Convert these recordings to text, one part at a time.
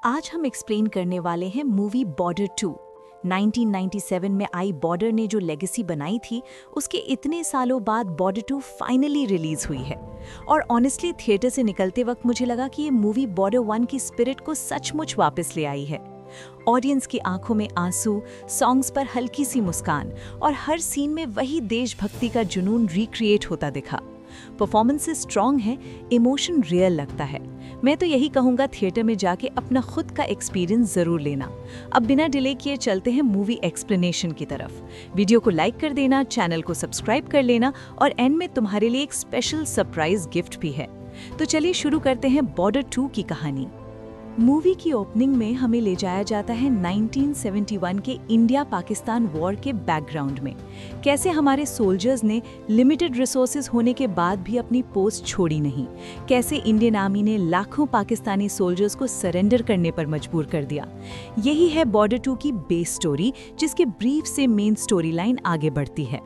आज हम एक्सप्लेन करने वाले हैं मूवी बॉर्डर 2। 1997 में आई बॉर्डर ने जो लेगेसी बनाई थी, उसके इतने सालों बाद बॉर्डर 2 फाइनली रिलीज हुई है। और ऑनेस्टली थिएटर से निकलते वक्त मुझे लगा कि ये मूवी बॉर्डर 1 की स्पिरिट को सचमुच वापस ले आई है। ऑडियंस की आंखों में आंसू, सॉन्ग्स पर हल्की सी मुस्कान और हर सीन में वही देशभक्ति का जुनून रिक्रिएट होता दिखा। परफॉर्मेंसेस स्ट्रॉन्ग है, इमोशन रियल लगता है। मैं तो यही कहूँगा, थिएटर में जाके अपना खुद का एक्सपीरियंस ज़रूर लेना। अब बिना डिले किए चलते हैं मूवी एक्सप्लेनेशन की तरफ। वीडियो को लाइक कर देना, चैनल को सब्सक्राइब कर लेना और एंड में तुम्हारे लिए एक स्पेशल सरप्राइज गिफ्ट भी है। तो चलिए शुरू करते हैं बॉर्डर 2 की कहानी। मूवी की ओपनिंग में हमें ले जाया जाता है 1971 के इंडिया पाकिस्तान वॉर के बैकग्राउंड में। कैसे हमारे सोल्जर्स ने लिमिटेड रिसोर्सेज होने के बाद भी अपनी पोस्ट छोड़ी नहीं, कैसे इंडियन आर्मी ने लाखों पाकिस्तानी सोल्जर्स को सरेंडर करने पर मजबूर कर दिया। यही है बॉर्डर 2 की बेस स्टोरी, जिसके ब्रीफ से मेन स्टोरी लाइन आगे बढ़ती है।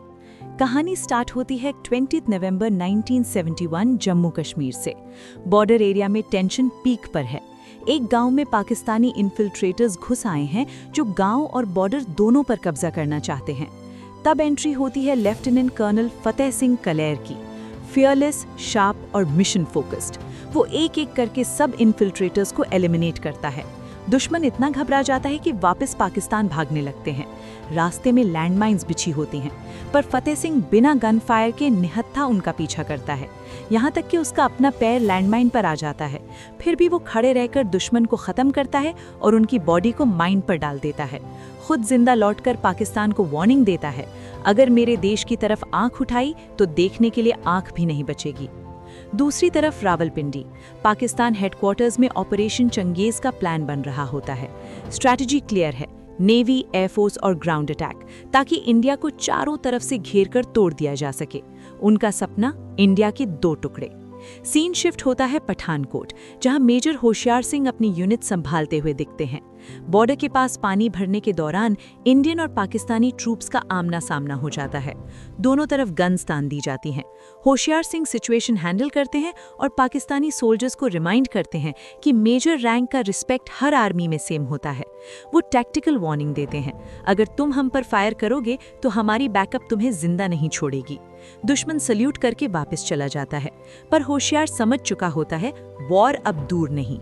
कहानी स्टार्ट होती है 20 नवंबर 1971 जम्मू कश्मीर से। बॉर्डर एरिया में टेंशन पीक पर है। एक गांव में पाकिस्तानी इन्फिल्ट्रेटर्स घुस आए हैं जो गांव और बॉर्डर दोनों पर कब्जा करना चाहते हैं। तब एंट्री होती है लेफ्टिनेंट कर्नल फतेह सिंह कलेर की। फियरलेस, शार्प और मिशन फोकस्ड, वो एक एक करके सब इन्फिल्ट्रेटर्स को एलिमिनेट करता है। दुश्मन इतना घबरा जाता है कि वापस पाकिस्तान भागने लगते हैं। रास्ते में लैंडमाइंस बिछी होती हैं, पर फतेह सिंह बिना गन फायर के निहत्था उनका पीछा करता है, यहाँ तक कि उसका अपना पैर लैंडमाइन पर आ जाता है। फिर भी वो खड़े रहकर दुश्मन को खत्म करता है और उनकी बॉडी को माइन पर डाल देता है। खुद जिंदा लौटकर पाकिस्तान को वार्निंग देता है, अगर मेरे देश की तरफ आंख उठाई तो देखने के लिए आंख भी नहीं बचेगी। दूसरी तरफ रावलपिंडी, पाकिस्तान हेडक्वार्टर्स में ऑपरेशन चंगेज का प्लान बन रहा होता है। स्ट्रैटेजी क्लियर है, नेवी, एयरफोर्स और ग्राउंड अटैक, ताकि इंडिया को चारों तरफ से घेर कर तोड़ दिया जा सके। उनका सपना, इंडिया के 2 टुकड़े। सीन शिफ्ट होता है पठानकोट, जहां मेजर होशियार सिंह अपनी यूनिट संभालते हुए दिखते हैं। बॉर्डर के पास पानी भरने के दौरान इंडियन और पाकिस्तानी ट्रूप्स का आमना सामना हो जाता है। दोनों तरफ गन्स तान दी जाती हैं। होशियार सिंह सिचुएशन हैंडल करते हैं और पाकिस्तानी सोल्जर्स को रिमाइंड करते हैं कि मेजर रैंक का रिस्पेक्ट हर आर्मी में सेम होता है। वो टैक्टिकल वार्निंग देते हैं, अगर तुम हम पर फायर करोगे तो हमारी बैकअप तुम्हें जिंदा नहीं छोड़ेगी। दुश्मन सल्यूट करके वापस चला जाता है, पर होशियार समझ चुका होता है वॉर अब दूर नहीं।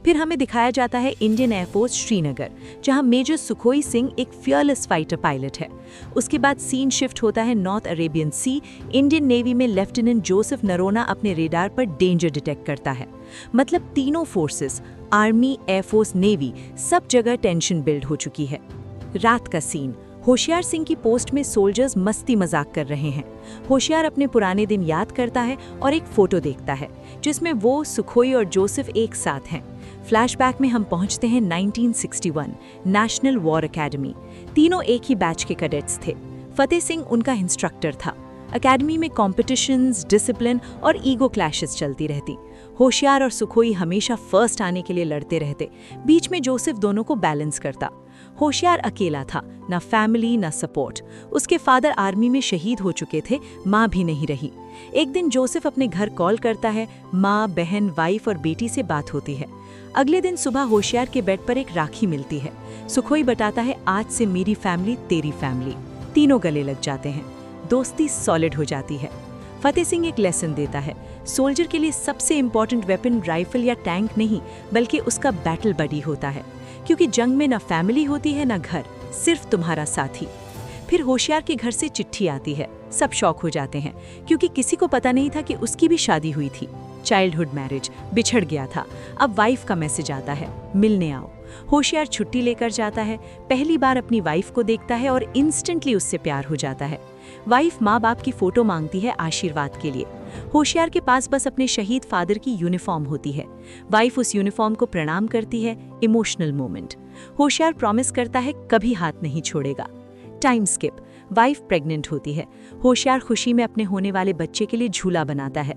फिर हमें दिखाया जाता है इंडियन एयरफोर्स श्रीनगर, जहां मेजर सुखोई सिंह एक फियरलेस फाइटर पायलट है। उसके बाद सीन शिफ्ट होता है नॉर्थ अरेबियन सी। इंडियन नेवी में लेफ्टिनेंट जोसेफ नरोना अपने रेडार पर डेंजर डिटेक्ट करता है। मतलब तीनों फोर्सेस, आर्मी, एयरफोर्स, नेवी, सब जगह टेंशन बिल्ड हो चुकी है। रात का सीन, होशियार सिंह की पोस्ट में सोल्जर्स मस्ती मजाक कर रहे हैं। होशियार अपने पुराने दिन याद करता है और एक फोटो देखता है जिसमें वो, सुखोई और जोसेफ एक साथ हैं। फ्लैशबैक में हम पहुंचते हैं 1961, नेशनल वॉर एकेडमी। तीनों एक ही बैच के कैडेट्स थे। फतेह सिंह उनका इंस्ट्रक्टर था। एकेडमी में कॉम्पिटिशन्स, डिसिप्लिन और ईगो क्लैशेस चलती रहती। होशियार और सुखोई हमेशा फर्स्ट आने के लिए लड़ते रहते, बीच में जोसेफ दोनों को बैलेंस करता। होशियार अकेला था, ना फैमिली ना सपोर्ट। उसके फादर आर्मी में शहीद हो चुके थे, माँ भी नहीं रही। एक दिन जोसेफ अपने घर कॉल करता है, माँ, बहन, वाइफ और बेटी से बात होती है। अगले दिन सुबह होशियार के बेड पर एक राखी मिलती है। सुखोई बताता है, आज से मेरी फैमिली तेरी फैमिली। तीनों गले लग जाते हैं, दोस्ती सॉलिड हो जाती है। फतेह सिंह एक लेसन देता है, सोल्जर के लिए सबसे इंपॉर्टेंट वेपन राइफल या टैंक नहीं, बल्कि उसका बैटल बडी होता है, क्योंकि जंग में ना फैमिली होती है ना घर, सिर्फ तुम्हारा साथी। फिर होशियार के घर से चिट्ठी आती है। सब शॉक हो जाते हैं, क्योंकि किसी को पता नहीं था कि उसकी भी शादी हुई थी। चाइल्डहुड मैरिज, बिछड़ गया था। अब वाइफ का मैसेज आता है, मिलने आओ। होशियार छुट्टी लेकर जाता है, पहली बार अपनी वाइफ को देखता है और इंस्टेंटली उससे प्यार हो जाता है। वाइफ माँ बाप की फोटो मांगती है आशीर्वाद के लिए। होशियार के पास बस अपने शहीद फादर की यूनिफॉर्म होती है। वाइफ उस यूनिफॉर्म को प्रणाम करती है, इमोशनल मोमेंट। होशियार प्रॉमिस करता है कभी हाथ नहीं छोड़ेगा। टाइम स्किप, वाइफ प्रेग्नेंट होती है। होशियार खुशी में अपने होने वाले बच्चे के लिए झूला बनाता है।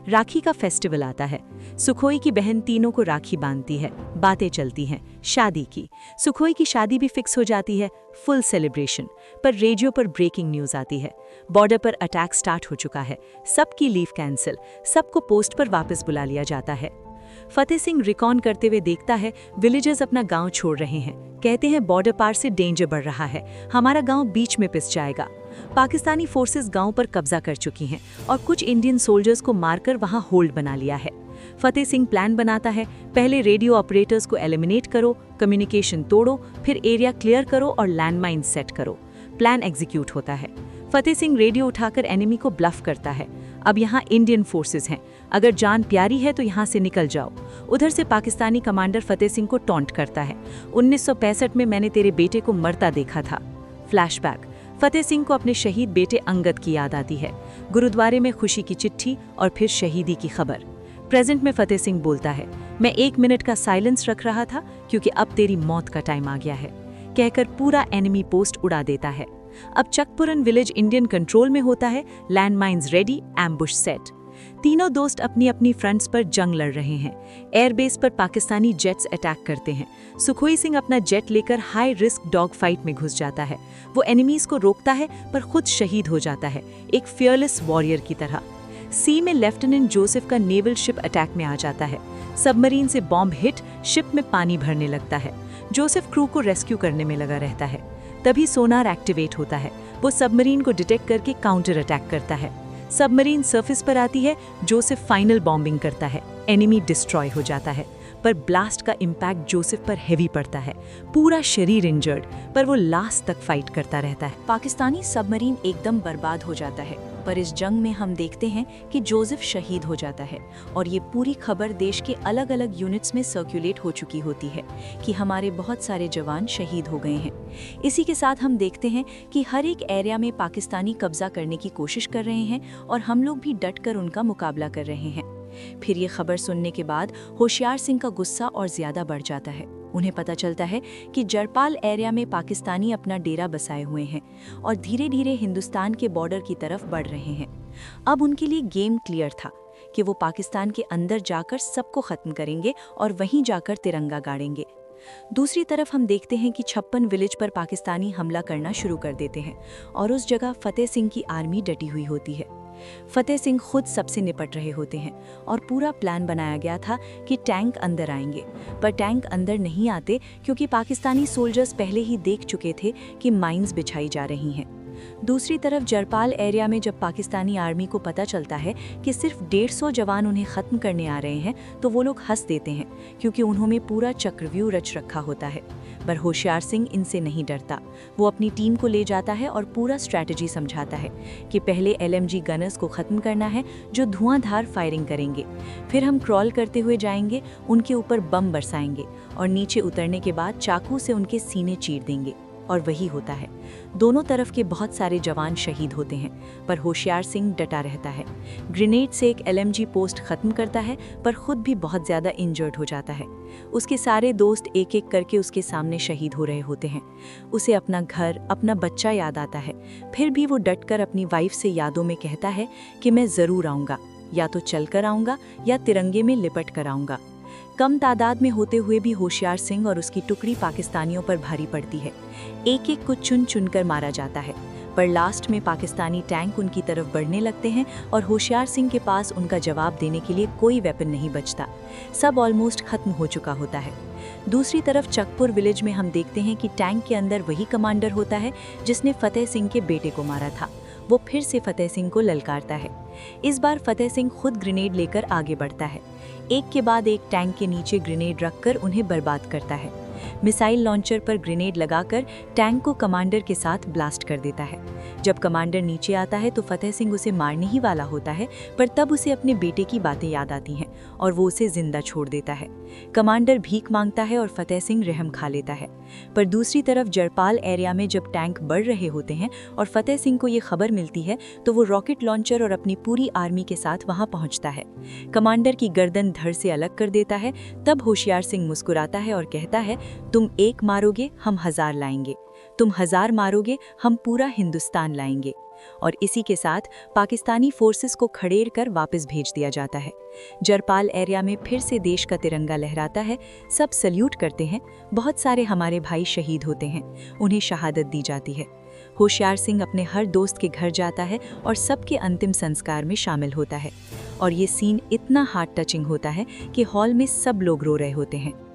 राखी का फेस्टिवल आता है। सुखोई की बहन तीनों को राखी बांधती है, बातें चलती हैं शादी की। सुखोई की शादी भी फिक्स हो जाती है, फुल सेलिब्रेशन। पर रेडियो पर ब्रेकिंग न्यूज़ आती है, बॉर्डर पर अटैक स्टार्ट हो चुका है। सबकी लीव कैंसिल, सबको पोस्ट पर वापस बुला लिया जाता है। फतेह सिंह रिकॉन करते हुए देखता है विलेजर्स अपना गांव छोड़ रहे हैं। कहते हैं बॉर्डर पार से डेंजर बढ़ रहा है, हमारा गांव बीच में पिस जाएगा। पाकिस्तानी फोर्सेस गांव पर कब्जा कर चुकी हैं और कुछ इंडियन सोल्जर्स को मारकर वहां होल्ड बना लिया है। फतेह सिंह प्लान बनाता है, पहले रेडियो ऑपरेटर्स को एलिमिनेट करो, कम्युनिकेशन तोड़ो, फिर एरिया क्लियर करो और लैंडमाइन सेट करो। प्लान एग्जीक्यूट होता है। फतेह सिंह रेडियो उठाकर एनिमी को ब्लफ करता है, अब यहाँ इंडियन फोर्सेस हैं, अगर जान प्यारी है तो यहाँ से निकल जाओ। उधर से पाकिस्तानी कमांडर फतेह सिंह को टॉन्ट करता है, 1965 में मैंने तेरे बेटे को मरता देखा था। फ्लैशबैक, फतेह सिंह को अपने शहीद बेटे अंगद की याद आती है, गुरुद्वारे में खुशी की चिट्ठी और फिर शहीदी की खबर। प्रेजेंट में फतेह सिंह बोलता है, मैं 1 मिनट का साइलेंस रख रहा था क्योंकि अब तेरी मौत का टाइम आ गया है, कहकर पूरा एनिमी पोस्ट उड़ा देता है। अब चकपुरन विलेज इंडियन कंट्रोल में होता है, लैंडमाइंस रेडी, एम्बुश सेट। तीनों दोस्त अपनी अपनी फ्रंट्स पर जंग लड़ रहे हैं। एयरबेस पर पाकिस्तानी जेट्स अटैक करते हैं। सुखोई सिंह अपना जेट लेकर हाई रिस्क डॉग फाइट में घुस जाता है। वो एनिमीज को रोकता है पर खुद शहीद हो जाता है, एक फियरलेस वॉरियर की तरह। सी में लेफ्टिनेंट जोसेफ का नेवल शिप अटैक में आ जाता है। सबमरीन से बॉम्ब हिट, शिप में पानी भरने लगता है। जोसेफ क्रू को रेस्क्यू करने में लगा रहता है। तभी सोनार एक्टिवेट होता है, वो सबमरीन को डिटेक्ट करके काउंटर अटैक करता है। सबमरीन सरफेस पर आती है, जोसेफ फाइनल बॉम्बिंग करता है, एनिमी डिस्ट्रॉय हो जाता है। पर ब्लास्ट का इम्पैक्ट जोसेफ पर हेवी पड़ता है, पूरा शरीर इंजर्ड, पर वो लास्ट तक फाइट करता रहता है। पाकिस्तानी सबमरीन एकदम बर्बाद हो जाता है, पर इस जंग में हम देखते हैं कि जोसेफ शहीद हो जाता है और ये पूरी खबर देश के अलग अलग यूनिट्स में सर्कुलेट हो चुकी होती है कि हमारे बहुत सारे जवान शहीद हो गए हैं। इसी के साथ हम देखते हैं कि हर एक एरिया में पाकिस्तानी कब्जा करने की कोशिश कर रहे हैं और हम लोग भी डटकर उनका मुकाबला कर रहे हैं। फिर ये खबर सुनने के बाद होशियार सिंह का गुस्सा और ज्यादा बढ़ जाता है। उन्हें पता चलता है कि जरपाल एरिया में पाकिस्तानी अपना डेरा बसाए हुए हैं और धीरे धीरे हिंदुस्तान के बॉर्डर की तरफ बढ़ रहे हैं। अब उनके लिए गेम क्लियर था कि वो पाकिस्तान के अंदर जाकर सबको खत्म करेंगे और वहीं जाकर तिरंगा गाड़ेंगे। दूसरी तरफ हम देखते हैं कि 56 विलेज पर पाकिस्तानी हमला करना शुरू कर देते हैं और उस जगह फतेह सिंह की आर्मी डटी हुई होती है। फतेह सिंह खुद सबसे निपट रहे होते हैं और पूरा प्लान बनाया गया था कि टैंक अंदर आएंगे, पर टैंक अंदर नहीं आते क्योंकि पाकिस्तानी सोल्जर्स पहले ही देख चुके थे कि माइंस बिछाई जा रही हैं। दूसरी तरफ जरपाल एरिया में जब पाकिस्तानी आर्मी को पता चलता है कि सिर्फ 150 जवान उन्हें खत्म करने आ रहे हैं तो वो लोग हंस देते हैं क्योंकि उन्होंने पूरा चक्रव्यूह रच रखा होता है। पर होशियार सिंह इनसे नहीं डरता। वो अपनी टीम को ले जाता है और पूरा स्ट्रैटेजी समझाता है कि पहले LMG गनर्स को खत्म करना है जो धुआंधार फायरिंग करेंगे, फिर हम क्रॉल करते हुए जाएंगे, उनके ऊपर बम बरसाएंगे और नीचे उतरने के बाद चाकू से उनके सीने चीर देंगे। और वही होता है, दोनों तरफ के बहुत सारे जवान शहीद होते हैं, पर होशियार सिंह डटा रहता है। ग्रेनेड से एक LMG पोस्ट खत्म करता है पर खुद भी बहुत ज़्यादा इंजर्ड हो जाता है। उसके सारे दोस्त एक एक करके उसके सामने शहीद हो रहे होते हैं। उसे अपना घर, अपना बच्चा याद आता है, फिर भी वो डटकर अपनी वाइफ से यादों में कहता है कि मैं ज़रूर आऊँगा, या तो चल कर आऊँगा या तिरंगे में लिपट कर आऊँगा। कम तादाद में होते हुए भी होशियार सिंह और उसकी टुकड़ी पाकिस्तानियों पर भारी पड़ती है। एक एक को चुन चुनकर मारा जाता है, पर लास्ट में पाकिस्तानी टैंक उनकी तरफ बढ़ने लगते हैं और होशियार सिंह के पास उनका जवाब देने के लिए कोई वेपन नहीं बचता। सब ऑलमोस्ट खत्म हो चुका होता है। दूसरी तरफ चकपुर विलेज में हम देखते हैं कि टैंक के अंदर वही कमांडर होता है जिसने फतेह सिंह के बेटे को मारा था। वो फिर से फतेह सिंह को ललकारता है। इस बार फतेह सिंह खुद ग्रेनेड लेकर आगे बढ़ता है, एक के बाद एक टैंक के नीचे ग्रेनेड रखकर उन्हें बर्बाद करता है। मिसाइल लॉन्चर पर ग्रेनेड लगाकर टैंक को कमांडर के साथ ब्लास्ट कर देता है। जब कमांडर नीचे आता है तो फतेह सिंह उसे मारने ही वाला होता है, पर तब उसे अपने बेटे की बातें याद आती हैं और वो उसे जिंदा छोड़ देता है। कमांडर भीख मांगता है और फतेह सिंह रहम खा लेता है। पर दूसरी तरफ जरपाल एरिया में जब टैंक बढ़ रहे होते हैं और फतेह सिंह को ये खबर मिलती है तो वो रॉकेट लॉन्चर और अपनी पूरी आर्मी के साथ वहां पहुंचता है। कमांडर की गर्दन धड़ से अलग कर देता है। तब होशियार सिंह मुस्कुराता है और कहता है, तुम एक मारोगे हम 1000 लाएंगे, तुम 1000 मारोगे हम पूरा हिंदुस्तान लाएंगे। और इसी के साथ पाकिस्तानी फोर्सेस को खड़ेर कर वापस भेज दिया जाता है। जरपाल एरिया में फिर से देश का तिरंगा लहराता है, सब सल्यूट करते हैं। बहुत सारे हमारे भाई शहीद होते हैं, उन्हें शहादत दी जाती है। होशियार सिंह अपने हर दोस्त के घर जाता है और सबके अंतिम संस्कार में शामिल होता है। और ये सीन इतना हार्ट टचिंग होता है कि हॉल में सब लोग रो रहे होते हैं।